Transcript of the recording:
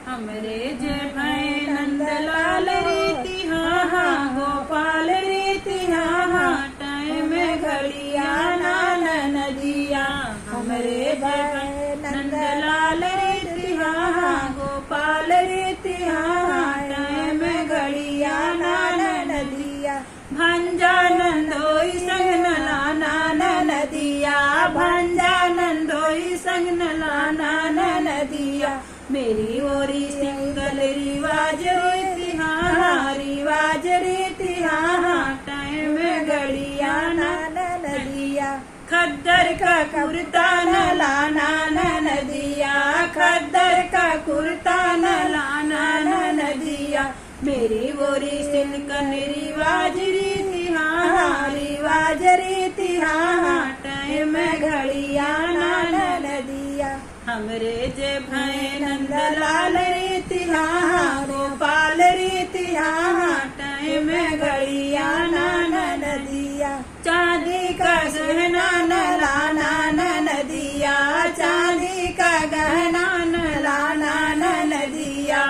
हमरे जय भय नंदलाल रीति हाँ हाँ गोपाल रीति हाँ हाँ टाइम घड़िया नान नदिया हमरे भय नंदलाल रीति हाँ हाँ गोपाल रीति हाँ हाँ टाइम घड़िया नान नदिया भंजानंदोई संग नलाना नदिया भंजानंदोई संग नलाना नदिया मेरी ओरी सिंगल रिवाज रीति हाँ हाँ रिवाज रीति हाँ हाँ टाइम घड़िया नान नदिया खद्दर का कुर्ता न लाना नदिया खद्दर का कुर्ता न लाना नदिया मेरी बोरी सिलकन रिवाज रीति हाँ हाँ रिवाज रीति हाँ हाँ टाइम घड़िया नान नदिया हमरे जय भय नंदलाल रीति हाँ हाँ गोपाल रीति हाँ हाँ टाइम घड़िया नान नदिया चांदी का गहना न लाना नदिया चांदी का गहना न लाना नदिया